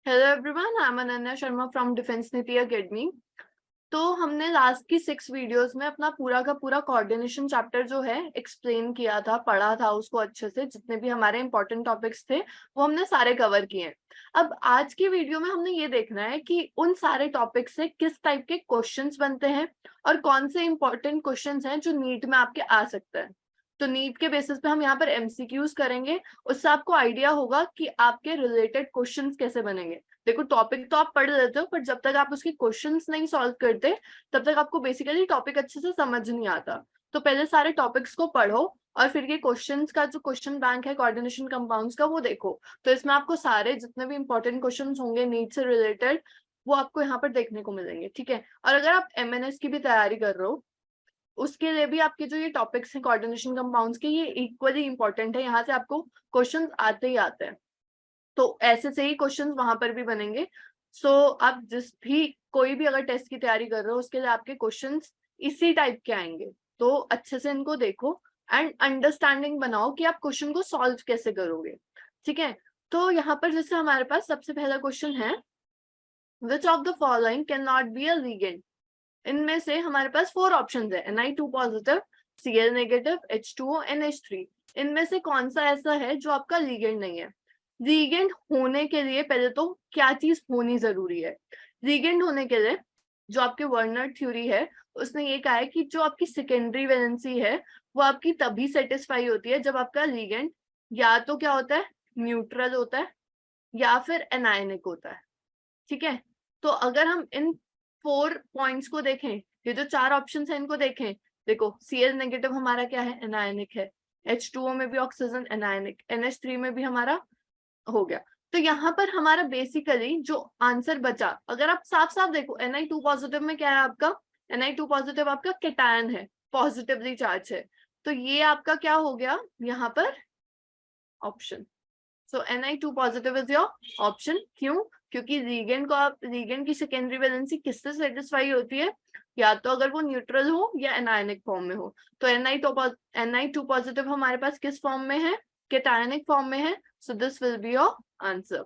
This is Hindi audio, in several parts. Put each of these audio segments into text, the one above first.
Hello everyone, I am Ananya Sharma from defence नीति एकेडमी। तो हमने लास्ट की 6 वीडियोस में अपना पूरा का पूरा कोऑर्डिनेशन चैप्टर जो है एक्सप्लेन किया था, पढ़ा था उसको अच्छे से। जितने भी हमारे इंपॉर्टेंट टॉपिक्स थे वो हमने सारे कवर किए हैं। अब आज की वीडियो में हमने ये देखना है कि उन सारे टॉपिक से किस टाइप के क्वेश्चंस बनते हैं और कौन से इंपॉर्टेंट क्वेश्चंस हैं जो नीट में आपके आ सकते हैं। तो नीट के बेसिस पे हम यहाँ पर एमसीक्यूज करेंगे, उससे आपको आइडिया होगा कि आपके रिलेटेड क्वेश्चंस कैसे बनेंगे। देखो, टॉपिक तो आप पढ़ लेते हो, पर जब तक आप उसके क्वेश्चंस नहीं सॉल्व करते तब तक आपको बेसिकली टॉपिक अच्छे से समझ नहीं आता। तो पहले सारे टॉपिक्स को पढ़ो और फिर ये क्वेश्चंस का जो क्वेश्चन बैंक है कोऑर्डिनेशन कंपाउंड्स का वो देखो। तो इसमें आपको सारे जितने भी इंपॉर्टेंट क्वेश्चंस होंगे नीट से रिलेटेड वो आपको यहाँ पर देखने को मिलेंगे, ठीक है। और अगर आप एमएनएस की भी तैयारी कर रहे हो उसके लिए भी आपके जो ये टॉपिक्स हैं कोऑर्डिनेशन कंपाउंड्स के, ये इक्वली इंपॉर्टेंट है। यहाँ से आपको क्वेश्चंस आते ही आते हैं, तो ऐसे से ही क्वेश्चंस वहां पर भी बनेंगे। सो आप जिस भी कोई भी अगर टेस्ट की तैयारी कर रहे हो उसके लिए आपके क्वेश्चंस इसी टाइप के आएंगे। तो अच्छे से इनको देखो एंड अंडरस्टैंडिंग बनाओ कि आप क्वेश्चन को सॉल्व कैसे करोगे, ठीक है। तो यहाँ पर जैसे हमारे पास सबसे पहला क्वेश्चन है, which of the following can not be a ligand. इनमें से हमारे पास 4 ऑप्शंस है, Na2 positive, Cl negative, H2O, NH3। इनमें से कौन सा ऐसा है जो आपका लिगेंड नहीं है। लिगेंड होने के लिए पहले तो क्या चीज होनी जरूरी है। लिगेंड होने के लिए जो आपके वर्नर थ्योरी है उसने ये कहा है कि जो आपकी सेकेंडरी वैलेंसी है वो आपकी तभी सेटिस्फाई होती है जब आपका लिगेंड या तो क्या होता है, न्यूट्रल होता है या फिर एनायनिक होता है, ठीक है। तो अगर हम इन 4 पॉइंट्स को देखें, ये जो 4 ऑप्शन है इनको देखें, देखो Cl नेगेटिव हमारा क्या है, एनायनिक है। H2O में भी ऑक्सीजन एनायनिक, NH3 में भी हमारा हो गया। तो यहाँ पर हमारा बेसिकली जो आंसर बचा, अगर आप साफ साफ देखो Ni2 पॉजिटिव में क्या है आपका, Ni2 पॉजिटिव आपका केटायन है, पॉजिटिवली चार्ज है। तो ये आपका क्या हो गया यहाँ पर option. So Na2 positive is your option. क्यों? क्योंकि लिगेंड को आप लिगेंड की सेकेंडरी वैलेंसी किससे सेटिस्फाई होती है, या तो अगर वो न्यूट्रल हो या एनायनिक फॉर्म में हो। तो Na2 पॉजिटिव हमारे पास किस फॉर्म में है, केटायनिक फॉर्म में है। So this will be your answer.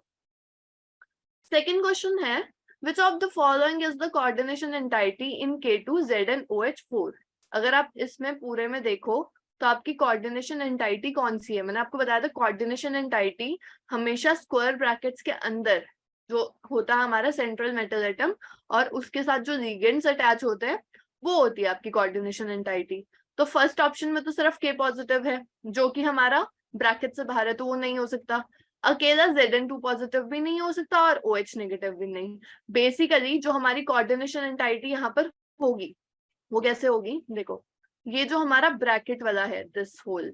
Second question है, which of the following is the coordination entity in K2ZnOH4। अगर आप इसमें पूरे में देखो तो आपकी कोऑर्डिनेशन एंटाइटी कौन सी है। मैंने आपको बताया था कोऑर्डिनेशन एंटाइटी हमेशा स्क्वायर ब्रैकेट्स के अंदर जो होता है हमारा सेंट्रल मेटल एटम और उसके साथ जो लिगेंड्स अटैच होते हैं वो होती है आपकी कोऑर्डिनेशन एंटाइटी। तो फर्स्ट ऑप्शन में तो सिर्फ K पॉजिटिव है जो कि हमारा ब्रैकेट से बाहर है, तो वो नहीं हो सकता। अकेला Zn2 पॉजिटिव भी नहीं हो सकता और OH नेगेटिव भी नहीं। बेसिकली जो हमारी कोऑर्डिनेशन एंटाइटी यहाँ पर होगी वो कैसे होगी, देखो ये जो हमारा ब्रैकेट वाला है, दिस होल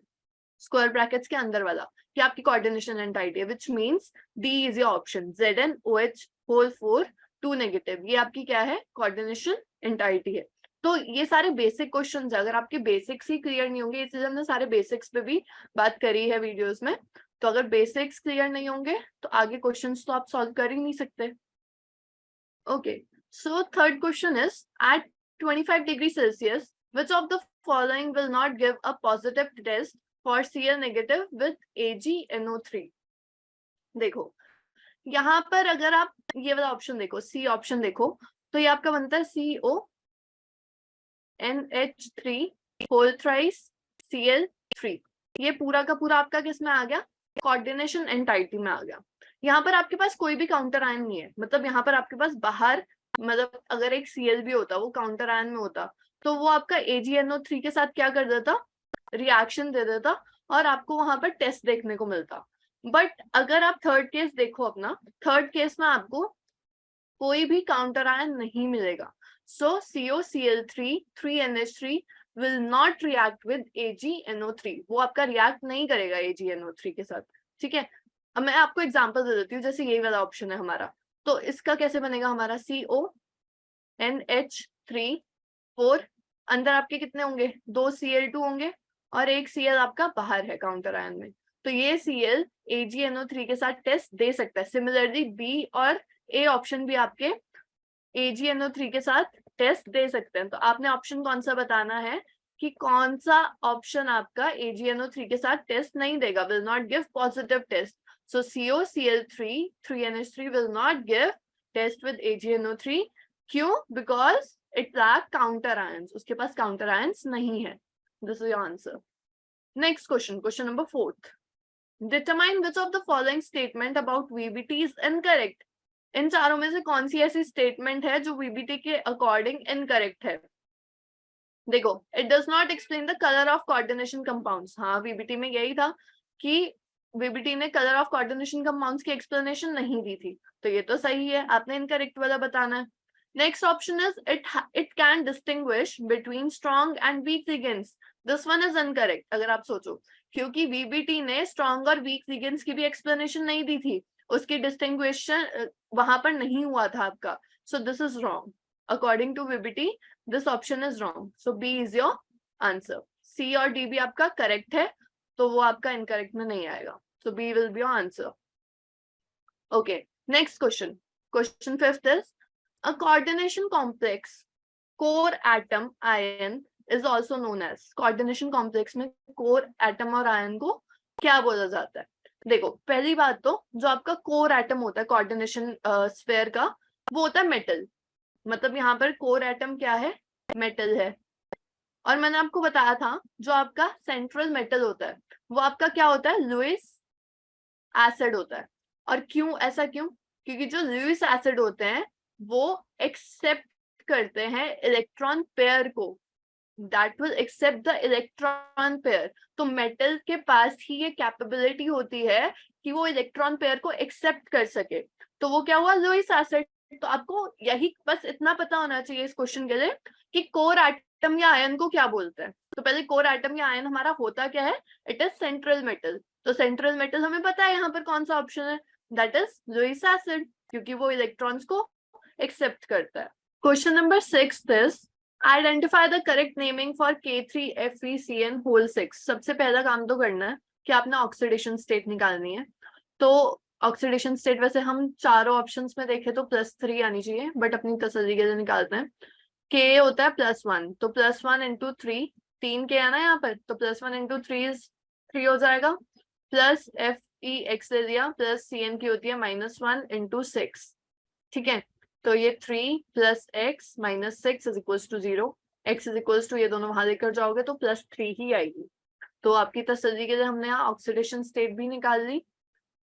स्क्वायर ब्रैकेट्स के अंदर वाला, ये आपकी कोऑर्डिनेशन एंटाइटी है, which means D is your option. ZnOH whole 4 2 negative, ये आपकी क्या है, कोऑर्डिनेशन एंटाइटी है। तो ये सारे बेसिक क्वेश्चंस है, अगर आपके बेसिक्स ही क्लियर नहीं होंगे, इसलिए हमने सारे बेसिक्स पे भी बात करी है वीडियोस में। तो अगर बेसिक्स क्लियर नहीं होंगे तो आगे क्वेश्चंस तो आप सॉल्व कर ही नहीं सकते। Okay, so third question is, at 25 degree Celsius which of the following will not give a positive test for Cl negative with AgNO3। देखो यहाँ पर अगर आप ये वाला ऑप्शन देखो, सी ऑप्शन देखो, तो ये आपका बनता है CONH3 होल थ्राइस Cl3। ये पूरा का पूरा आपका किस में आ गया, कोऑर्डिनेशन एंटाइटी में आ गया। यहाँ पर आपके पास कोई भी काउंटर आयन नहीं है, मतलब यहाँ पर आपके पास बाहर, मतलब अगर एक Cl भी होता वो काउंटर आयन में होता तो वो आपका AgNO3 के साथ क्या कर देता, रिएक्शन दे देता और आपको वहां पर टेस्ट देखने को मिलता। बट अगर आप थर्ड केस देखो अपना, थर्ड केस में आपको कोई भी काउंटर आयन नहीं मिलेगा। सो COCl3 3NH3 will not react with AgNO3, वो आपका रिएक्ट नहीं करेगा AgNO3 के साथ, ठीक है। अब मैं आपको एग्जांपल दे देती हूँ, जैसे ये वाला ऑप्शन है हमारा, तो इसका कैसे बनेगा, हमारा CONH3 4, अंदर आपके कितने होंगे, 2 Cl2 होंगे और एक Cl आपका बाहर है काउंटर आयन में। तो ये Cl AgNO3 के साथ टेस्ट दे सकता है। सिमिलरली बी और ए ऑप्शन भी आपके AgNO3 के साथ टेस्ट दे सकते हैं। तो आपने ऑप्शन कौन सा बताना है कि कौन सा ऑप्शन आपका AgNO3 के साथ टेस्ट नहीं देगा, will not give positive test. So COCl3 3NH3 will not give test with AgNO3. क्यों? Because it lack counter ions. उसके पास counter ions नहीं है. This is your answer. Next question, question number 4. Determine which of the following statement about VBT is incorrect. इन चारों में से कौन सी ऐसी स्टेटमेंट है जो VBT के अकॉर्डिंग इनकरेक्ट है? देखो, it does not explain the colour of coordination compounds. हाँ, VBT में यही था कि VBT ने कलर ऑफ कोऑर्डिनेशन कंपाउंड्स की एक्सप्लेनेशन नहीं दी थी, तो ये तो सही है, आपने इनकरेक्ट वाला बताना है. Next option is it can distinguish between strong and weak ligands. This one is incorrect. अगर आप सोचो, क्योंकि VBT ने स्ट्रॉन्ग और वीक लिगेंड्स की भी एक्सप्लेनेशन नहीं दी थी, उसकी डिस्टिंग्विशन वहां पर नहीं हुआ था आपका. So this is wrong. According to VBT this option is wrong. So B is your answer. C और D भी आपका करेक्ट है, तो वो आपका इनकरेक्ट में नहीं आएगा. So B will be your answer. Okay, next question. Question 5th is a coordination complex core atom ion is also known as. coordination complex में core atom और ion को क्या बोला जाता है? देखो, पहली बात तो जो आपका core atom होता है coordination sphere का, वो होता है मेटल. मतलब यहाँ पर कोर एटम क्या है? मेटल है. और मैंने आपको बताया था जो आपका सेंट्रल मेटल होता है वो आपका क्या होता है? लुईस एसिड होता है. और क्यों ऐसा? क्यों? क्योंकि जो लुईस एसिड होते हैं वो एक्सेप्ट करते हैं इलेक्ट्रॉन पेयर को. That will accept the electron pair. तो मेटल के पास ही ये कैपेबिलिटी होती है कि वो इलेक्ट्रॉन पेयर को एक्सेप्ट कर सके. तो वो क्या हुआ? Lewis acid. तो आपको यही बस इतना पता होना चाहिए इस क्वेश्चन के लिए कि कोर एटम या आयन को क्या बोलते हैं. तो पहले कोर एटम या आयन हमारा होता क्या है? It is central metal. तो सेंट्रल मेटल हमें पता है यहाँ पर कौन सा ऑप्शन है, दैट इज लुईस एसिड, क्योंकि वो इलेक्ट्रॉन्स को एक्सेप्ट करता है. Question number 6 is identify the correct naming for K3FeCN whole 6. सबसे पहला काम तो करना है कि आपने ऑक्सीडेशन स्टेट निकालनी है. तो ऑक्सीडेशन स्टेट वैसे हम चारों ऑप्शंस में देखें तो +3 आनी चाहिए, बट अपनी तसल्ली के लिए निकालते हैं. K होता है +1, तो +1 × 3, 3 K आना है यहाँ पर, तो +1 × 3 हो जाएगा. प्लस FeX ले लिया, प्लस CN की होती है -1 × 6. ठीक है, तो ये 3 + x - 6 = 0. x = ये दोनों वहां लेकर जाओगे तो +3 ही आएगी. तो आपकी तसल्ली के लिए हमने यहाँ ऑक्सीडेशन स्टेट भी निकाल ली.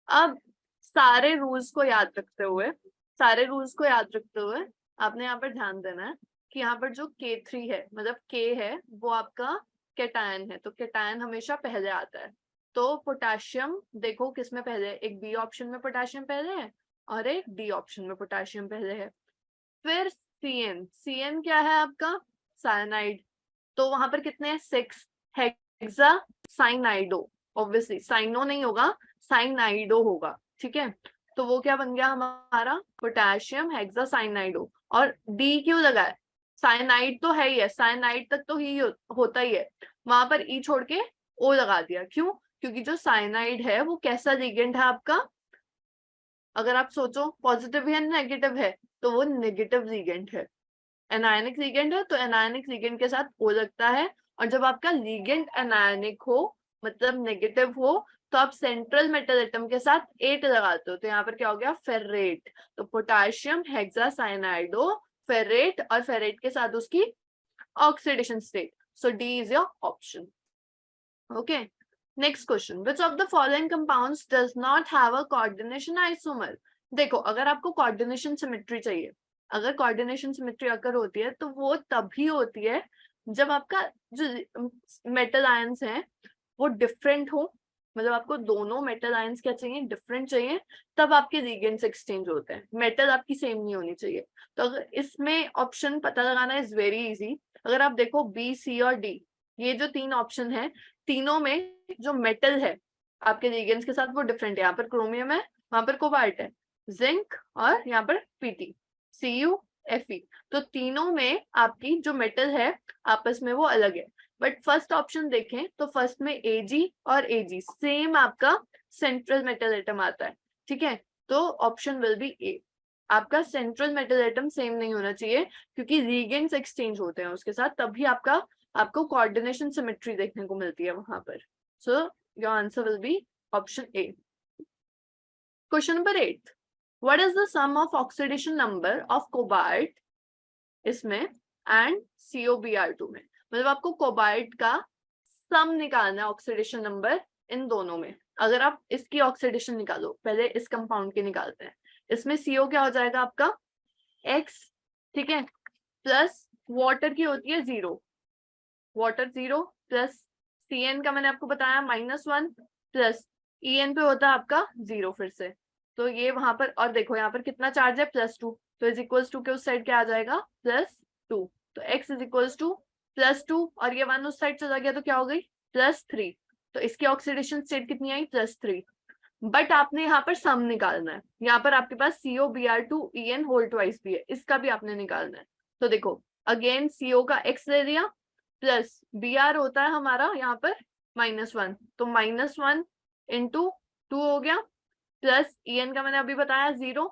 अब सारे रूल्स को याद रखते हुए आपने यहाँ पर ध्यान देना है कि यहाँ पर जो K3 है, मतलब K है, वो आपका कैटायन है. तो कैटायन हमेशा पहले आता है. तो पोटेशियम देखो किस में पहले है? एक B ऑप्शन में पोटेशियम पहले है और एक D ऑप्शन में पोटेशियम पहले है. फिर CN क्या है आपका? साइनाइड. तो वहां पर कितने हैं? 6. हेक्सा साइनाइडो. ऑब्वियसली साइनो नहीं होगा, साइनाइडो होगा. ठीक है, तो वो क्या बन गया हमारा? पोटेशियम हेक्सासाइनाइडो. और D क्यों लगा है? साइनाइड तो है ही है, साइनाइड तक तो ही होता ही है, वहां पर E छोड़ के O लगा दिया. क्यों? क्योंकि जो साइनाइड है वो कैसा लिगेंड है आपका? अगर आप सोचो पॉजिटिव है नेगेटिव है, तो वो नेगेटिव लिगेंड है. एनायनिक लिगेंड है, तो एनायनिक लिगेंड के साथ O लगता है. और जब आपका लिगेंड एनायनिक हो, मतलब नेगेटिव हो, तो आप सेंट्रल मेटल एटम के साथ 8 लगाते हो. तो यहाँ पर क्या हो गया? फेरेट. तो पोटेशियम हेक्सासाइनाइडो फेरेट, और फेरेट के साथ उसकी oxidation state. So D is your option. Okay, next question. Which of the following compounds does not have a coordination isomer. देखो, अगर आपको कोऑर्डिनेशन सिमेट्री चाहिए, अगर कोऑर्डिनेशन सिमेट्री अगर होती है तो वो तभी होती है जब आपका जो मेटल आयंस हैं वो डिफरेंट हो. मतलब आपको दोनों मेटल आयंस क्या चाहिए? डिफरेंट चाहिए, तब आपके लिगेंड्स एक्सचेंज होते हैं. मेटल आपकी सेम नहीं होनी चाहिए. तो अगर इसमें ऑप्शन पता लगाना इज वेरी इजी. अगर आप देखो B, C और D, ये जो 3 ऑप्शन है, तीनों में जो मेटल है आपके लिगेंड्स के साथ वो डिफरेंट है. यहाँ पर क्रोमियम है, वहां पर कोबाल्ट है, जिंक और यहाँ पर Pt, Cu, Fe. तो तीनों में आपकी जो मेटल है आपस में वो अलग है. बट फर्स्ट ऑप्शन देखें तो फर्स्ट में Ag और Ag सेम आपका सेंट्रल मेटल एटम आता है. ठीक है, तो ऑप्शन विल बी A. आपका सेंट्रल मेटल एटम सेम नहीं होना चाहिए, क्योंकि लिगेंड्स एक्सचेंज होते हैं उसके साथ, तभी आपको कोऑर्डिनेशन सिमेट्री देखने को मिलती है वहां पर. So your answer will be option A. Question number 8, what is the sum of oxidation number of cobalt इसमें एंड COBr2 में? मतलब आपको कोबाल्ट का सम निकालना है ऑक्सीडेशन नंबर इन दोनों में। अगर आप इसकी ऑक्सीडेशन निकालो, पहले इस कंपाउंड की निकालते हैं। इसमें CO क्या हो जाएगा आपका X, ठीक है, प्लस वाटर की होती है 0, वाटर 0 प्लस CN का मैंने आपको बताया -1 प्लस EN पे होता है आपका 0 फिर से। तो ये वहां पर, और देखो यहाँ पर कितना चार्ज है +2, तो इज इक्वल्स टू के उस साइड क्या आ जाएगा +2, तो x इज इक्वल्स टू +2 और ये 1 उस साइड चला गया तो क्या हो गई +3, तो इसकी ऑक्सीडेशन स्टेट कितनी आई +3। बट आपने यहाँ पर सम निकालना है, यहाँ पर आपके पास COBr2 EN होल ट्वाइस भी है, इसका भी आपने निकालना है। तो देखो अगेन CO का x ले लिया प्लस Br होता है हमारा यहाँ पर -1, तो -1 इंटू 2 हो गया प्लस EN का मैंने अभी बताया 0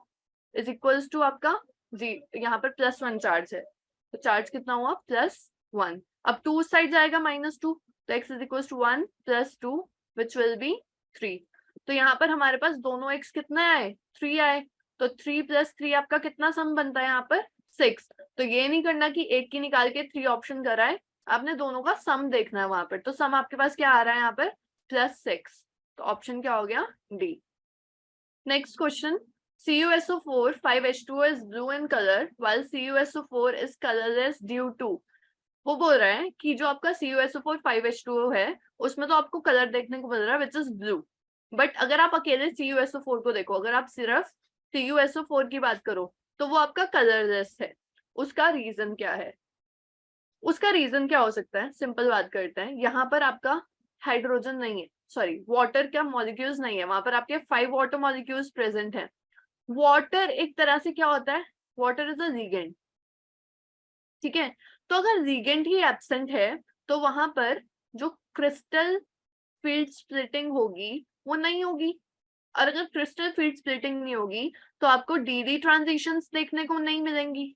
इज इक्वल्स टू आपका यहाँ पर +1 चार्ज है, तो चार्ज कितना हुआ +1। अब 2 उस साइड जाएगा -2, तो x is equals to 1 + 2 which will be 3। तो यहाँ पर हमारे पास दोनों x कितना आए 3 आए, तो 3 + 3 आपका कितना सम बनता है यहाँ पर 6। तो ये नहीं करना कि एक की निकाल के 3 ऑप्शन कराए, आपने दोनों का सम देखना है वहां पर। तो सम आपके पास क्या आ रहा है यहाँ पर +6, तो ऑप्शन क्या हो गया D. Next question, CuSO4 5H2O is blue in color while CuSO4 is colorless due to। वो बोल रहा है कि जो आपका CuSO4 5H2O है उसमें तो आपको कलर देखने को मिल रहा है विच इज ब्लू, बट अगर आप अकेले CuSO4 को देखो, अगर आप सिर्फ CuSO4 की बात करो तो वो आपका कलरलेस है। उसका रीजन क्या है? उसका रीजन क्या हो सकता है, सिंपल बात करते हैं। यहाँ पर आपका हाइड्रोजन नहीं है, सॉरी वाटर का मॉलिक्यूल्स नहीं है, वहां पर आपके 5 वाटर मॉलिक्यूल्स प्रेजेंट है। वाटर एक तरह से क्या होता है, वाटर इज अ लिगेंड, ठीक है। तो अगर लिगेंड ही एब्सेंट है तो वहां पर जो क्रिस्टल फील्ड स्प्लिटिंग होगी वो नहीं होगी, और अगर क्रिस्टल फील्ड स्प्लिटिंग नहीं होगी तो आपको डी ट्रांजिशंस देखने को नहीं मिलेंगी,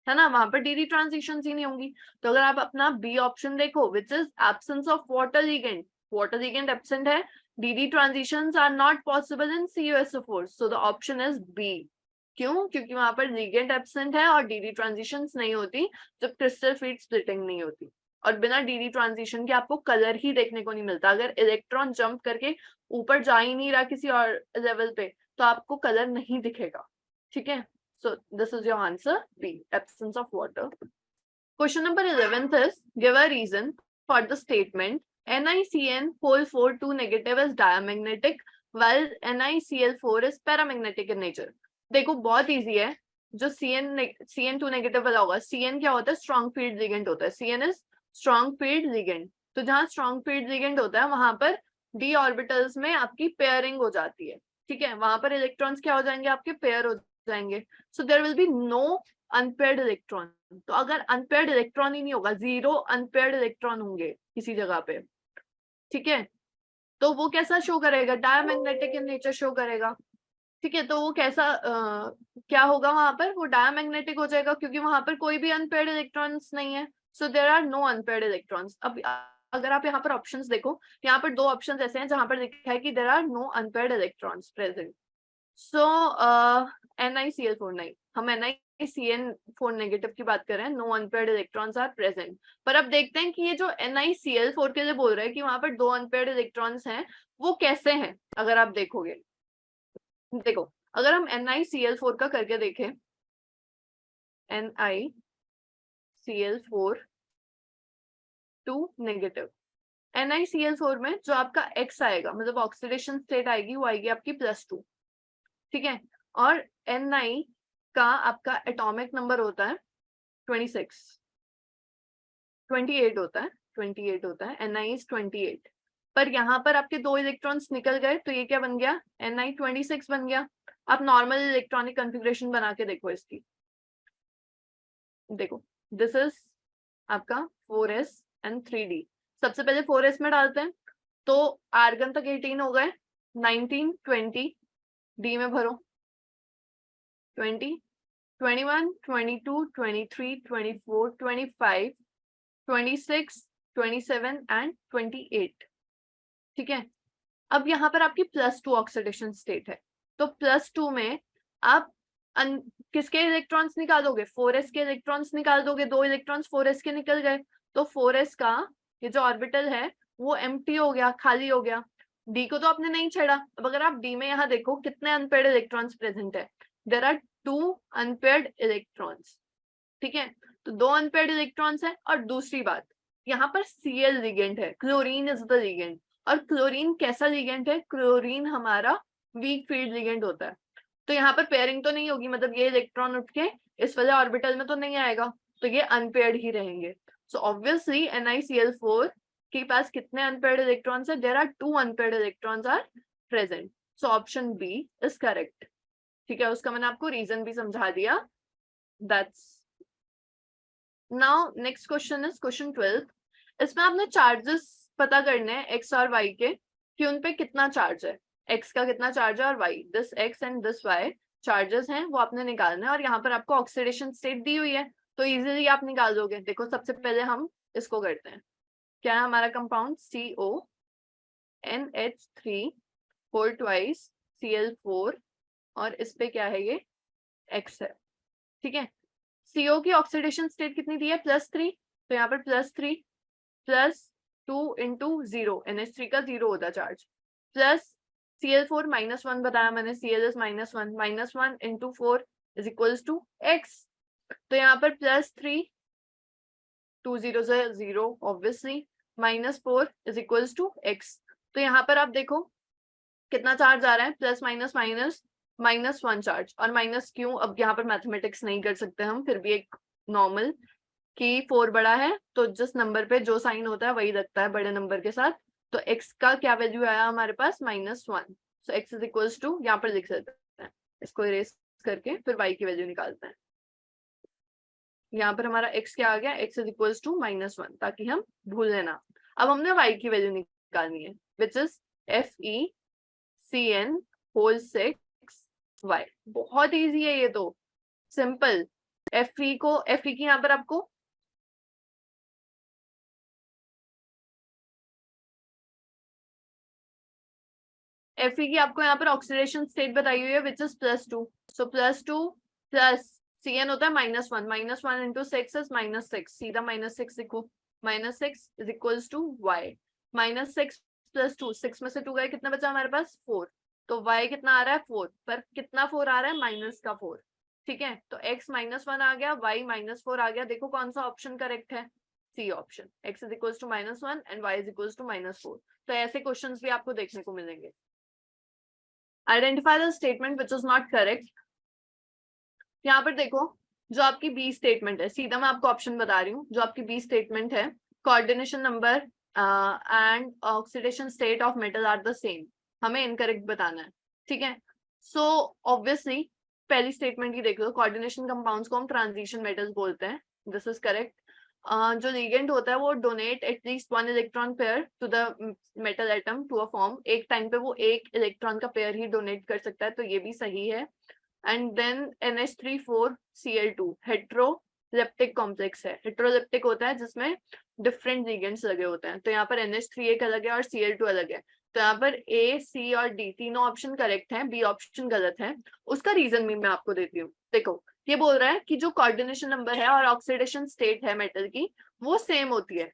है ना, वहां पर डी ट्रांजिशंस ही नहीं होंगी। तो अगर आप अपना बी ऑप्शन देखो which is absence of water ligand, water ligand absent है, D transitions are not possible in CuSO4, so the option is B. क्यों? क्योंकि वहां पर लिगेंड एब्सेंट है और डी ट्रांजिशंस नहीं होती जब क्रिस्टल फील्ड स्प्लिटिंग नहीं होती, और बिना डी ट्रांजिशन के आपको कलर ही देखने को नहीं मिलता। अगर इलेक्ट्रॉन जंप करके ऊपर जा ही नहीं रहा किसी और लेवल पे तो आपको कलर नहीं दिखेगा, ठीक है। So this is your answer B, absence of water. Question number 11th is give a reason for the statement NiCN4 2 negative is diamagnetic while NiCl4 is paramagnetic in nature। देखो बहुत इजी है, जो CN2 नेगेटिव वाला होगा, CN क्या होता है स्ट्रॉन्ग फील्ड लिगेंड होता है, CN is strong field ligand. तो जहां स्ट्रॉन्ग फील्ड लिगेंड होता है वहां पर d ऑर्बिटल्स में आपकी पेयरिंग हो जाती है, ठीक है, वहां पर इलेक्ट्रॉन्स क्या हो जाएंगे आपके पेयर हो जाएंगे। So there will be no unpaired electron. तो अगर अनपेयर्ड इलेक्ट्रॉन ही नहीं होगा, 0 अनपेयर्ड इलेक्ट्रॉन होंगे किसी जगह पे, ठीक है, तो वो कैसा शो करेगा, डायमैग्नेटिक इन नेचर शो करेगा, ठीक है। तो वो कैसा क्या होगा वहां पर, वो डायमैग्नेटिक हो जाएगा क्योंकि वहां पर कोई भी अनपेयर्ड इलेक्ट्रॉन्स नहीं है, so there are no unpaired electrons. अब अगर आप यहाँ पर ऑप्शंस देखो, यहाँ पर 2 ऑप्शंस ऐसे हैं जहां पर लिखा है कि there are no unpaired electrons present. So NiCl4 नहीं, हम NiCN4 नेगेटिव की बात कर रहे हैं, no unpaired electrons are present. पर अब देखते हैं कि ये जो NiCl4 के लिए बोल रहे हैं कि वहां पर 2 अनपेयर्ड इलेक्ट्रॉन्स हैं, वो कैसे हैं। अगर आप देखोगे, देखो अगर हम NiCl4 का करके देखें, NiCl4 2 नेगेटिव, NiCl4 में जो आपका X आएगा मतलब ऑक्सीडेशन स्टेट आएगी वो आएगी आपकी +2, ठीक है, और Ni का आपका एटॉमिक नंबर होता है 28 होता है, 28 होता है, Ni is 28। पर यहाँ पर आपके 2 इलेक्ट्रॉन्स निकल गए तो ये क्या बन गया, Ni26 बन गया। आप नॉर्मल इलेक्ट्रॉनिक कॉन्फ़िगरेशन बना के देखो इसकी, देखो दिस इज आपका 4s and 3d। सबसे पहले 4s में डालते हैं तो आर्गन तक 18 हो गए, 19 20 d में भरो, 20 21 22 23 24 25 26 27 and 28, ठीक है। अब यहाँ पर आपकी +2 ऑक्सीडेशन स्टेट है, तो +2 में आप किसके इलेक्ट्रॉन्स निकाल दोगे, 4s के इलेक्ट्रॉन्स निकाल दोगे, 2 इलेक्ट्रॉन्स 4s के निकल गए, तो 4s का ये जो ऑर्बिटल है वो एम्प्टी हो गया, खाली हो गया। डी को तो आपने नहीं छेड़ा। अब अगर आप डी में यहाँ देखो कितने अनपेयर्ड इलेक्ट्रॉन्स प्रेजेंट है, देयर आर 2 अनपेयर्ड इलेक्ट्रॉन्स, ठीक है। तो 2 अनपेयर्ड इलेक्ट्रॉन्स है। और दूसरी बात, यहाँ पर Cl लिगेंड है, क्लोरीन इज द लिगेंड। और क्लोरीन कैसा लिगेंड है, क्लोरीन हमारा वीक फील्ड लिगेंड होता है। तो यहाँ पर पेयरिंग तो नहीं होगी, मतलब ये इलेक्ट्रॉन उठ के इस वाले ऑर्बिटल में तो नहीं आएगा, तो ये अनपेयर्ड ही रहेंगे। सो ऑब्वियसली NiCl4 के पास कितने अनपेयर्ड इलेक्ट्रॉन्स है, there are 2 unpaired electrons are present. So option B is correct, ठीक है। उसका मैंने आपको रीजन भी समझा दिया। That's now next question is question 12। इसमें आपने चार्जेस पता करने हैं x और y के, कि उन पे कितना चार्ज है, x का कितना चार्ज है और y, this x and this y charges हैं, वो आपने निकालना है। और यहाँ पर आपको ऑक्सीडेशन स्टेट दी हुई है, तो इजीली आप निकाल दोगे। देखो सबसे पहले हम इसको करते हैं। क्या है हमारा कंपाउंड, CONH3 4 ट्वाइस Cl4, और इस पे क्या है, ये x है, ठीक है। CO की ऑक्सीडेशन स्टेट कितनी दी है, +3, तो यहाँ पर +3 +2 इंटू 0, NH3 का 0 होता चार्ज, प्लस Cl4 -1 बताया मैंने, Cl is -1, -1 into 4 is equals to x। तो यहाँ पर +3, 2 0 से 0 obviously, -4 is equals to x। तो यहाँ पर आप देखो कितना चार्ज आ रहा है, प्लस माइनस माइनस -1 चार्ज। और माइनस क्यों, अब यहाँ पर मैथमेटिक्स नहीं कर सकते हम, फिर भी एक नॉर्मल कि 4 बड़ा है तो जिस नंबर पे जो साइन होता है वही लगता है बड़े नंबर के साथ। तो x का क्या वैल्यू आया हमारे पास, -1। So x is equals to, यहाँ पर लिख सकते हैं, इसको इरेज करके फिर y की वैल्यू निकालते हैं। यहाँ पर हमारा x क्या आ गया, x इज इक्वल्स टू -1, ताकि हम भूल लेना। अब हमने y की वैल्यू निकालनी है, which is FeCN whole 6y। बहुत इजी है ये तो, सिंपल। Fe की यहाँ पर आपको Fe की आपको यहाँ पर ऑक्सीडेशन स्टेट बताई हुई है, which is +2। So +2 plus Cn होता है -1, -1 इंटू 6 इज -6, सीधा -6 लिखो, -6 इज इक्वल्स टू y। -6 + 2, 6 में से 2 गए, कितना बचा हमारे पास, 4। तो y कितना आ रहा है, 4, पर कितना 4 आ रहा है, माइनस का 4, ठीक है। तो x -1 आ गया, y -4 आ गया। देखो कौन सा ऑप्शन करेक्ट है, C option, x is equals to -1 and y is equals to -4। तो ऐसे क्वेश्चंस भी आपको देखने को मिलेंगे। Identify the statement which is not correct. यहाँ पर देखो जो आपकी बी स्टेटमेंट है, सीधा मैं आपको ऑप्शन बता रही हूँ, जो आपकी बी स्टेटमेंट है, coordination number and oxidation state of metal are the same, हमें इनकरेक्ट बताना है, ठीक है। सो ऑब्वियसली पहली स्टेटमेंट की देख लो, कोऑर्डिनेशन कंपाउंड्स को हम ट्रांजिशन मेटल्स बोलते हैं, दिस इज करेक्ट। जो लिगेंड होता है वो donate at least 1 electron pair to the metal atom to a form, एक टाइम पे वो एक इलेक्ट्रॉन का पेयर ही डोनेट कर सकता है, तो ये भी सही है। And then NH3 4Cl2 heteroleptic complex है, हेट्रोलेप्टिक होता है जिसमें डिफरेंट लिगेंड्स लगे होते हैं, तो यहाँ पर NH3 एक अलग है और Cl2 अलग है। तो यहाँ पर A, C और D तीनों ऑप्शन करेक्ट हैं, बी ऑप्शन गलत है। उसका रीजन भी मैं आपको देती हूँ। देखो ये बोल रहा है कि जो कोऑर्डिनेशन नंबर है और ऑक्सीडेशन स्टेट है मेटल की वो सेम होती है,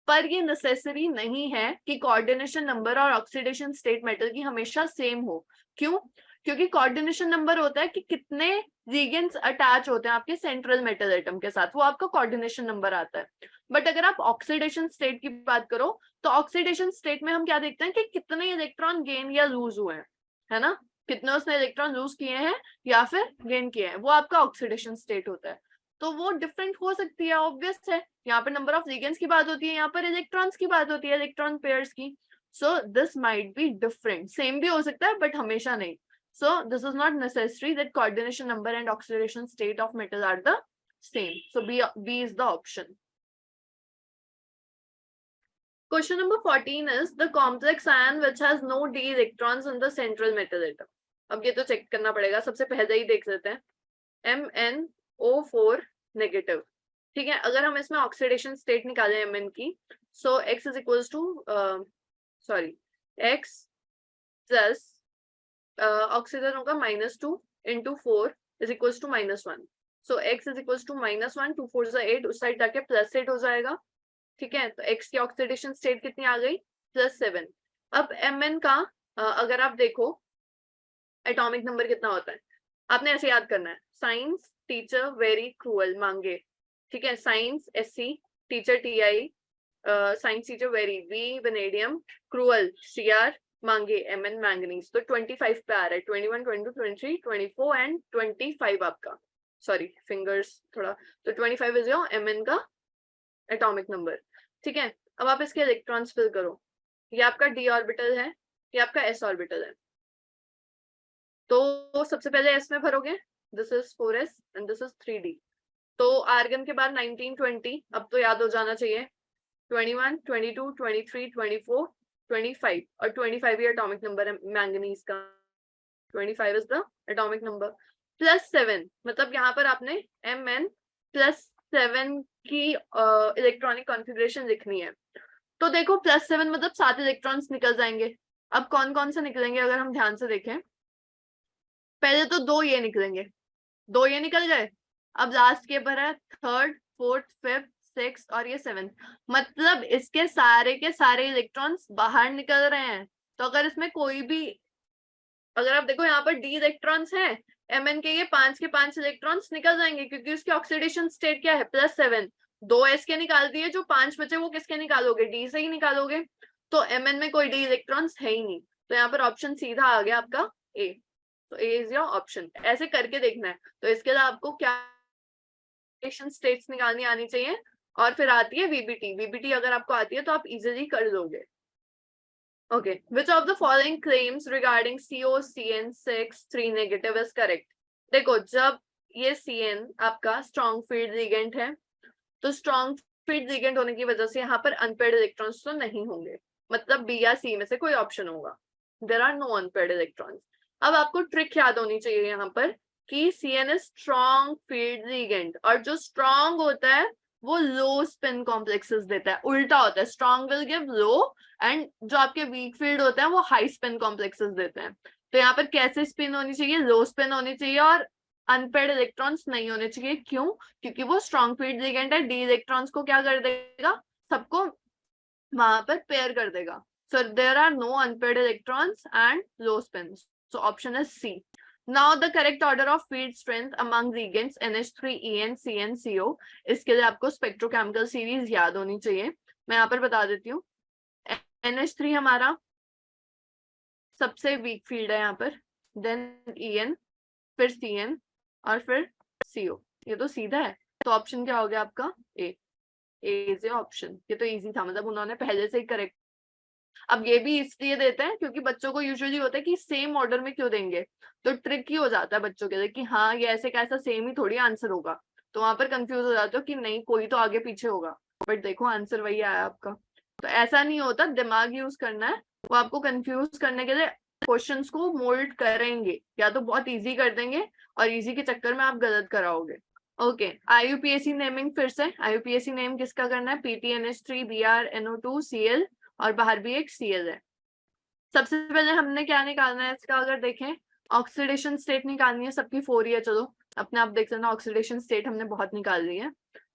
पर ये नेसेसरी नहीं है कि कोऑर्डिनेशन नंबर और ऑक्सीडेशन स्टेट मेटल की हमेशा सेम हो। क्यों, क्योंकि कोऑर्डिनेशन नंबर होता है कि कितने लिगेंड्स अटैच होते हैं आपके सेंट्रल मेटल एटम के साथ, वो आपका कोऑर्डिनेशन नंबर आता है। बट अगर आप ऑक्सीडेशन स्टेट की बात करो तो ऑक्सीडेशन स्टेट में हम क्या देखते हैं कि कितने इलेक्ट्रॉन गेन या लूज हुए हैं, है ना, कितने उसने इलेक्ट्रॉन लूज किए हैं या फिर गेन किए हैं, वो आपका ऑक्सीडेशन स्टेट होता है। तो वो डिफरेंट हो सकती है, ऑब्वियस है। यहाँ पर नंबर ऑफ लिगेंड्स की बात होती है, यहाँ पर इलेक्ट्रॉन्स की बात होती है, इलेक्ट्रॉन पेयर्स की। So this might be different, same भी हो सकता है बट हमेशा नहीं। So this is not necessary that coordination number and oxidation state of metal are the same. So B is the option. Question number 14 is the complex ion which has no d electrons in the central metal atom. अब ये तो चेक करना पड़ेगा, सबसे पहले ही देख लेते हैं MnO4 नेगेटिव, ठीक है। अगर हम इसमें ऑक्सीडेशन स्टेट निकालें Mn की, so x is equals to x plus oxygen होगा -2 × 4 is equals to -1. So x is equals to -1, 2 4 8, उस साइड जाके +8 हो जाएगा. ठीक है, तो x की ऑक्सीडेशन स्टेट कितनी आ गई? +7. अब Mn का अगर आप देखो एटॉमिक नंबर कितना होता है, आपने ऐसे याद करना है. साइंस टीचर वेरी क्रूअल मांगे. ठीक है, science SC, teacher TI, science teacher very V vanadium, cruel CR, मांगे Mn मैंगनीज. तो 25 पे आ रहा है. 21 22 23 24 एंड 25 आपका, सॉरी फिंगर्स थोड़ा, तो 25 इज योर Mn का एटॉमिक नंबर. ठीक है, अब आप इसके इलेक्ट्रॉन्स फिल करो. ये आपका d ऑर्बिटल है, ये आपका s ऑर्बिटल है. तो सबसे पहले s में भरोगे, this is 4s and this is 3d. तो आर्गन के बाद 19 20 अब तो याद हो जाना चाहिए. 21 22 23 24 25 और 25 ये एटॉमिक नंबर है मैंगनीज का. 25 इज द एटॉमिक नंबर. +7 मतलब यहाँ पर आपने Mn +7 की इलेक्ट्रॉनिक कॉन्फ़िगरेशन लिखनी है. तो देखो +7 मतलब 7 इलेक्ट्रॉन्स निकल जाएंगे. अब कौन कौन से निकलेंगे अगर हम ध्यान से देखें, पहले तो 2 ये निकलेंगे, 2 ये निकल गए. अब लास्ट के पर है 3rd 4th 5th 6th और ये 7th, मतलब इसके सारे के सारे इलेक्ट्रॉन्स बाहर निकल रहे हैं. तो अगर इसमें कोई भी, अगर आप देखो यहाँ पर d इलेक्ट्रॉन्स है, Mn के ये 5 के 5 इलेक्ट्रॉन्स निकल जाएंगे क्योंकि उसकी ऑक्सीडेशन स्टेट क्या है? +7. 2 s के निकाल दिए, जो 5 बचे वो किसके निकालोगे? d से ही निकालोगे. तो Mn में कोई d इलेक्ट्रॉन्स है ही नहीं, तो यहाँ पर ऑप्शन सीधा आ गया आपका A. तो A इज योर ऑप्शन. ऐसे करके देखना है. तो इसके लिए आपको क्या स्टेट्स निकालनी आनी चाहिए, और फिर आती है VBT. VBT अगर आपको आती है तो आप इजीली कर लोगे. Okay, which of the following claims regarding COCN6 3 negative is correct? देखो, जब ये CN आपका स्ट्रॉन्ग फील्ड लिगेंड है, तो स्ट्रॉन्ग फील्ड लिगेंड होने की वजह से यहाँ पर अनपेयर्ड इलेक्ट्रॉन्स तो नहीं होंगे, मतलब B या C में से कोई ऑप्शन होगा. There are no unpaired electrons. अब आपको ट्रिक याद होनी चाहिए यहाँ पर कि CN is strong field ligand, और जो स्ट्रॉन्ग होता है वो लो स्पिन कॉम्प्लेक्सेस देता है. उल्टा होता है, strong will give low and जो आपके वीक फील्ड होते हैं वो हाई स्पिन कॉम्प्लेक्सेस देते हैं. तो यहाँ पर कैसे स्पिन होनी चाहिए? लो स्पिन होनी चाहिए और अनपेयर्ड इलेक्ट्रॉन्स नहीं होने चाहिए. क्यों? क्योंकि वो स्ट्रॉन्ग फील्ड लिगेंड है. डी इलेक्ट्रॉन्स को क्या कर देगा? सबको वहां पर पेयर कर देगा. So there are no unpaired electrons and low spin. So option is C. Now the correct order of field strength among ligands NH3 EN CN CO. इसके लिए आपको स्पेक्ट्रोकेमिकल सीरीज याद होनी चाहिए. मैं यहाँ पर बता देती हूँ. NH3 हमारा सबसे वीक फील्ड है यहाँ पर, देन EN, फिर CN और फिर CO. ये तो सीधा है. तो ऑप्शन क्या हो गया आपका? A. A is option. ये तो इजी था, मतलब उन्होंने पहले से ही करेक्ट. अब ये भी इसलिए देते हैं क्योंकि बच्चों को यूजुअली होता है कि सेम ऑर्डर में क्यों देंगे, तो ट्रिक ही हो जाता है बच्चों के लिए कि हाँ ये ऐसे कैसा सेम ही थोड़ी आंसर होगा. तो वहां पर कंफ्यूज हो जाते हो कि नहीं कोई तो आगे पीछे होगा, बट देखो आंसर वही आया आपका. तो ऐसा नहीं होता, दिमाग यूज करना है. वो आपको कंफ्यूज करने के लिए क्वेश्चंस को मोल्ड करेंगे, या तो बहुत इजी कर देंगे और इजी के चक्कर में आप गलत कराओगे. ओके, IUPAC नेमिंग फिर से. IUPAC नेम किसका करना है? PTNH3 BrNO2 Cl और बाहर भी एक Cl है. सबसे पहले हमने क्या निकालना है इसका? अगर देखें ऑक्सीडेशन स्टेट निकालनी है. सबकी 4 ही है, चलो अपने आप देख लेना. ऑक्सीडेशन स्टेट हमने बहुत निकाल ली है.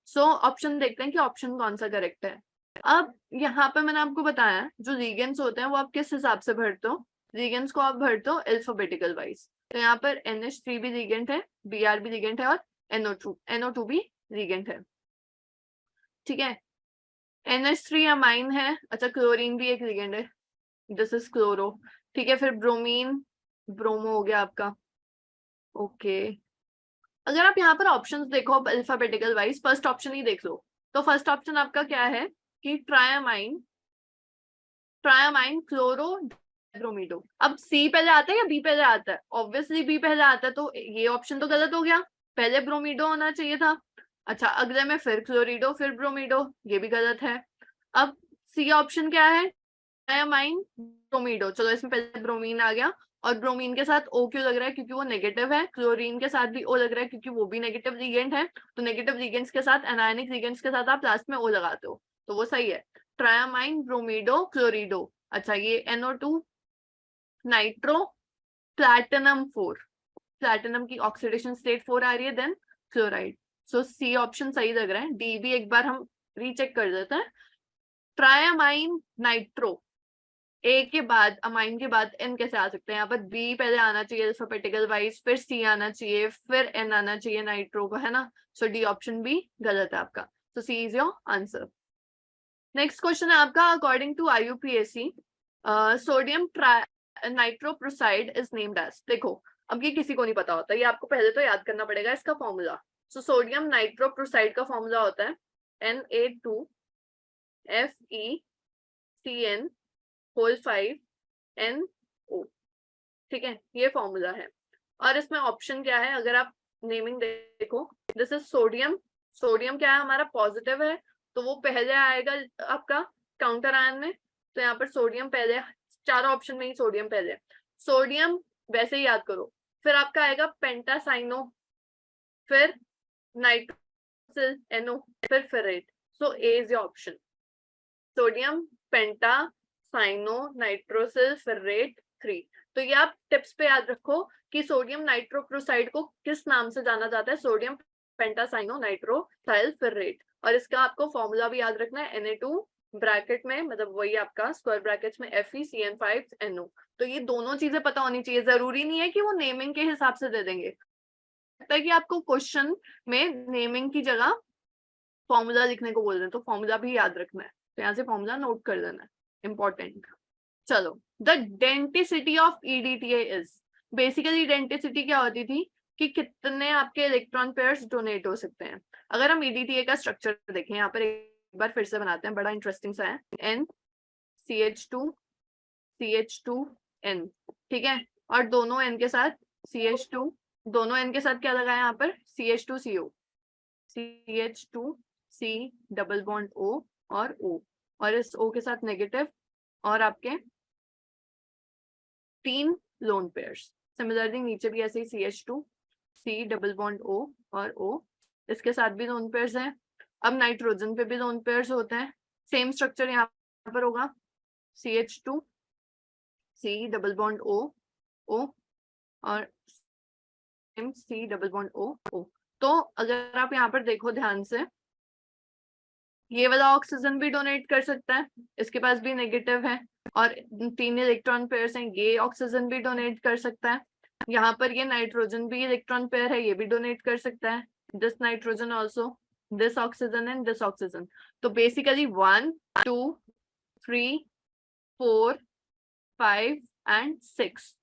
सो ऑप्शन देखते हैं कि ऑप्शन कौन सा करेक्ट है. अब यहाँ पे मैंने आपको बताया जो लिगेंड्स होते हैं वो आप किस हिसाब से भरते हो. लिगेंड्स को आप भरते हो अल्फाबेटिकल वाइज. तो यहाँ पर NH3 भी लिगेंड है, Br भी लिगेंड है और NO2 भी लिगेंड है. ठीक है, NH3 अमाइन है. अच्छा, क्लोरीन भी एक लिगेंड है, दिस इज क्लोरो. ठीक है, फिर ब्रोमीन, ब्रोमो हो गया आपका. ओके, अगर आप यहाँ पर ऑप्शंस देखो अल्फाबेटिकल वाइज, फर्स्ट ऑप्शन ही देख लो. तो फर्स्ट ऑप्शन आपका क्या है कि ट्रायामाइन, ट्रायामाइन क्लोरो ब्रोमीडो. अब C पहले आता है या B पहले आता है? ऑब्वियसली B पहले आता है, तो ये ऑप्शन तो गलत हो गया. पहले ब्रोमीडो होना चाहिए था. अच्छा, अगले में फिर क्लोरिडो फिर ब्रोमीडो, ये भी गलत है. अब C ऑप्शन क्या है? ट्रायामाइन ब्रोमीडो. चलो इसमें पहले ब्रोमीन आ गया, और ब्रोमीन के साथ O क्यों लग रहा है? क्योंकि वो नेगेटिव है. क्लोरीन के साथ भी O लग रहा है क्योंकि वो भी नेगेटिव लिगेंड है. तो नेगेटिव लिगेंड्स के साथ, एनायनिक लिगेंड्स के साथ आप लास्ट में O लगाते हो, तो वो सही है. ट्रायामाइन ब्रोमीडो क्लोरिडो. अच्छा, ये NO2 नाइट्रो प्लैटिनम 4, प्लैटिनम की ऑक्सीडेशन स्टेट 4 आ रही है, देन क्लोराइड। सो सी ऑप्शन सही लग रहा है। डी भी एक बार हम रीचेक कर देते हैं। ट्राइअमाइन नाइट्रो, ए के बाद अमाइन के बाद एन कैसे आ सकते हैं? यहाँ पर बी पहले आना चाहिए अल्फाबेटिकल वाइज, फिर सी आना चाहिए, फिर एन आना चाहिए नाइट्रो का, है ना। सो डी ऑप्शन भी गलत है आपका। So C is your answer. Next question है आपका, according to IUPAC sodium nitroprusside is named as. देखो अब ये किसी को नहीं पता होता, ये आपको पहले तो याद करना पड़ेगा इसका फॉर्मूला। सो सोडियम नाइट्रोप्रोसाइड का फॉर्मूला होता है Na2FeCN होल 5NO, ठीक है, ये फॉर्मूला है। और इसमें ऑप्शन क्या है, अगर आप नेमिंग देखो, दिस इज सोडियम, सोडियम क्या है हमारा पॉजिटिव है, तो वो पहले आएगा आपका काउंटर आयन में, तो यहाँ पर सोडियम पहले, चारों ऑप्शन में ही सोडियम पहले। सोडियम वैसे ही याद करो, फिर आपका आएगा पेंटासाइनो, फिर नाइट्रोसिल NO, फिर ferrate. So A is your option, sodium pentacyano nitrosyl ferrate 3। तो ये आप टिप्स पे याद रखो कि सोडियम नाइट्रोक्लोराइड को किस नाम से जाना जाता है, सोडियम पेंटासाइनो नाइट्रोसाइल फेरेट। और इसका आपको फॉर्मूला भी याद रखना है, Na2 ब्रैकेट में, मतलब वही आपका स्क्वायर ब्रैकेट्स में FeCN5NO। तो ये दोनों चीजें पता होनी चाहिए, जरूरी नहीं है कि वो नेमिंग के हिसाब से दे देंगे, लगता है कि आपको क्वेश्चन में नेमिंग की जगह फॉर्मूला लिखने को बोल रहे हैं, तो फॉर्मूला भी याद रखना है, तो यहाँ से फॉर्मूला नोट कर देना है, इंपॉर्टेंट। चलो, the denticity of EDTA is, basically denticity क्या होती थी कि कितने आपके इलेक्ट्रॉन पेयर्स डोनेट हो सकते हैं। अगर हम EDTA का स्ट्रक्चर देखें, यहाँ पर एक बार फिर से बनाते हैं, बड़ा इंटरेस्टिंग सा है, NCH2CH2N, ठीक है, और दोनों N के साथ CH2, दोनों N के साथ क्या लगा है यहाँ पर CH2CO, CH2C double bond O और O, और इस O के साथ नेगेटिव, और आपके 3 लोन पेयर्स। सिमिलरली नीचे भी ऐसे ही CH2C डबल बॉन्ड O और O, इसके साथ भी लोन पेयर्स हैं। अब नाइट्रोजन पे भी लोन पेयर्स होते हैं, सेम स्ट्रक्चर यहाँ पर होगा, CH2C double bond O O और C double bond O O। तो अगर आप यहाँ पर देखो ध्यान से, ये वाला ऑक्सीजन भी डोनेट कर सकता है, इसके पास भी नेगेटिव है और 3 इलेक्ट्रॉन पेयर्स हैं, ये ऑक्सीजन भी डोनेट कर सकता है। यहाँ पर ये नाइट्रोजन भी इलेक्ट्रॉन पेयर है, ये भी डोनेट कर सकता है, this nitrogen also, this oxygen and this oxygen. तो बेसिकली 1 2 3 4 5 एंड 6,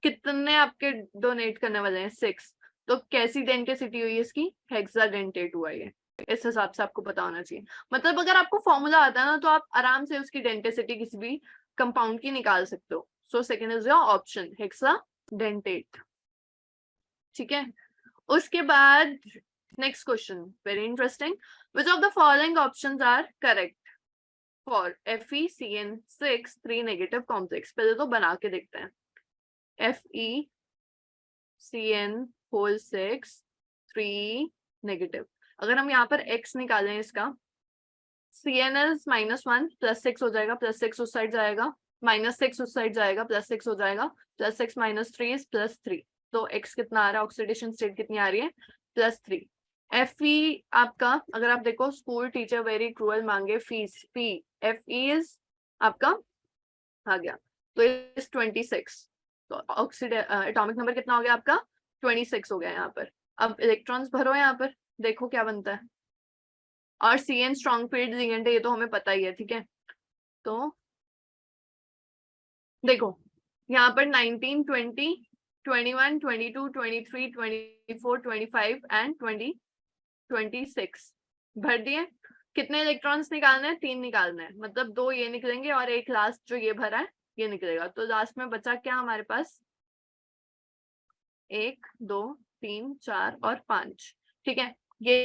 कितने आपके डोनेट करने वाले हैं? 6। तो कैसी डेंटिसिटी हुई इसकी? हेक्साडेंटेट हुआ ये, इस हिसाब से आपको पता होना चाहिए। मतलब अगर आपको फॉर्मूला आता है ना, तो आप आराम से उसकी डेंटिसिटी किसी भी कंपाउंड की निकाल सकते हो। So second is your option, hexadentate, ठीक है। उसके बाद next question, very interesting, which of the following options are correct for FeCN6 3 negative complex. पहले तो बना के देखते हैं, FeCN होल 6 3 नेगेटिव। अगर हम यहाँ पर x निकालें इसका, CN इज -1, +6 हो जाएगा, +6 उस साइड जाएगा, -6 उस साइड जाएगा, +6 हो जाएगा, +6 - 3 इज +3। तो x कितना आ रहा है, ऑक्सीडेशन स्टेट कितनी आ रही है? +3। Fe आपका, अगर आप देखो, स्कूल टीचर वेरी क्रूअल मांगे फीस, Fe इज आपका आ गया, तो इज 26। तो एटॉमिक नंबर कितना हो गया आपका? 26 हो गया यहाँ पर। अब इलेक्ट्रॉन्स भरो यहाँ पर, देखो क्या बनता है। और CN स्ट्रॉन्ग फील्ड लिगेंड है, ये तो हमें पता ही है, ठीक है। तो देखो यहाँ पर 19 20 21 22 23 24 25 एंड 26 भर दिए। कितने इलेक्ट्रॉन्स निकालने हैं? 3 निकालने हैं, मतलब 2 ये निकलेंगे और एक लास्ट जो ये भरा है ये निकलेगा। तो लास्ट में बचा क्या हमारे पास? 1 2 3 4 और 5, ठीक है। ये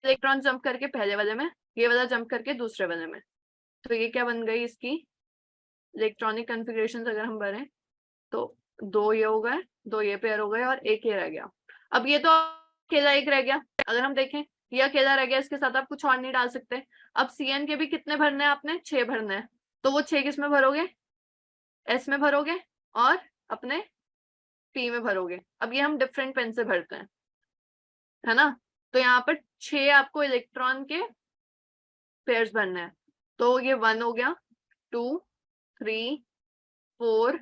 इलेक्ट्रॉन जंप करके पहले वाले में, ये वाला जंप करके दूसरे वाले में, तो ये क्या बन गई इसकी इलेक्ट्रॉनिक कॉन्फ़िगरेशन। अगर हम भरें तो 2 ये हो गए, 2 ये पेयर हो गए और 1 ये रह गया। अब ये तो अकेला 1 रह गया, अगर हम देखें ये अकेला रह गया, इसके साथ आप कुछ और नहीं डाल सकते। अब CN के भी कितने भरने हैं आपने? 6 भरने हैं, तो वो 6 किस में भरोगे? S में भरोगे और अपने पी में भरोगे। अब ये हम डिफरेंट पेन से भरते हैं, है ना। तो यहाँ पर 6 आपको इलेक्ट्रॉन के पेयर्स भरने हैं। तो ये 1 हो गया, 2, 3, 4,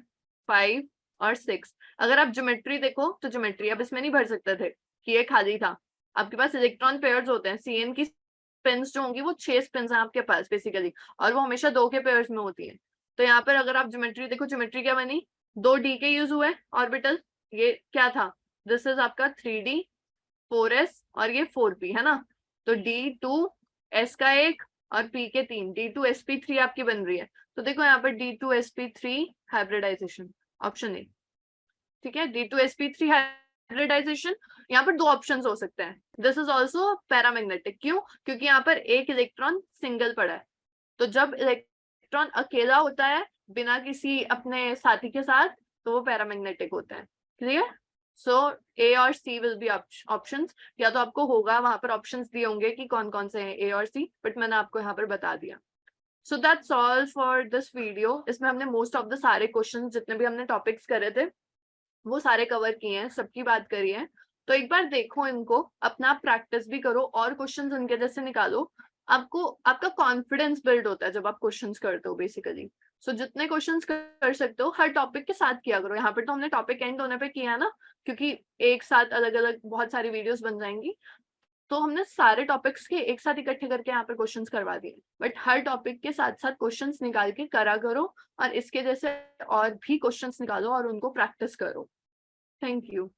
5 और 6। अगर आप ज्योमेट्री देखो तो ज्योमेट्री अब इसमें नहीं भर सकते थे कि ये खाली था। आपके पास इलेक्ट्रॉन पेयर्स होते हैं, सीएन की स्पिन्स जो होंगी वो 6 स्पिन्स हैं आपके पास बेसिकली, और वो हमेशा 2 के पेयर्स में होती है। तो यहाँ पर अगर आप ज्योमेट्री देखो, ज्योमेट्री क्या बनी, 2 डी के यूज हुए ऑर्बिटल। ये क्या था, दिस इज आपका 3D, 4s और ये 4p, है ना। तो D2s का एक और p के 3, D2sp3 आपकी बन रही है। तो देखो यहाँ पर D2sp3 हाइब्रिडाइजेशन, ऑप्शन ए। ठीक है, D2sp3 हाइब्रिडाइजेशन। यहाँ पर 2 ऑप्शंस हो सकते हैं। दिस इज ऑल्सो पैरामैग्नेटिक, क्यों, क्योंकि यहाँ पर एक इलेक्ट्रॉन सिंगल पड़ा है। तो जब इलेक्ट्रॉन अकेला होता है बिना किसी अपने साथी के साथ, तो वो पैरामैग्नेटिक होता है। क्लियर। सो ए और सी विल बी ऑप्शंस। या तो आपको होगा वहां पर ऑप्शंस दिए होंगे कि कौन कौन से हैं ए और सी, बट मैंने आपको यहाँ पर बता दिया। So that's all for this video. इसमें हमने मोस्ट ऑफ द सारे क्वेश्चन जितने भी हमने टॉपिक्स करे थे वो सारे कवर किए हैं, सबकी बात करी है। तो एक बार देखो इनको, अपना प्रैक्टिस भी करो और क्वेश्चंस इनके जैसे निकालो। आपको आपका कॉन्फिडेंस बिल्ड होता है जब आप क्वेश्चंस करते हो बेसिकली। सो जितने क्वेश्चंस कर सकते हो हर टॉपिक के साथ किया करो। यहाँ पर तो हमने टॉपिक एंड होने पे किया ना, क्योंकि एक साथ अलग अलग बहुत सारी वीडियोस बन जाएंगी, तो हमने सारे टॉपिक्स के एक साथ इकट्ठे करके यहाँ पे क्वेश्चंस करवा दिए। बट हर टॉपिक के साथ साथ क्वेश्चंस निकाल के करा करो, और इसके जैसे और भी क्वेश्चंस निकालो और उनको प्रैक्टिस करो। Thank you.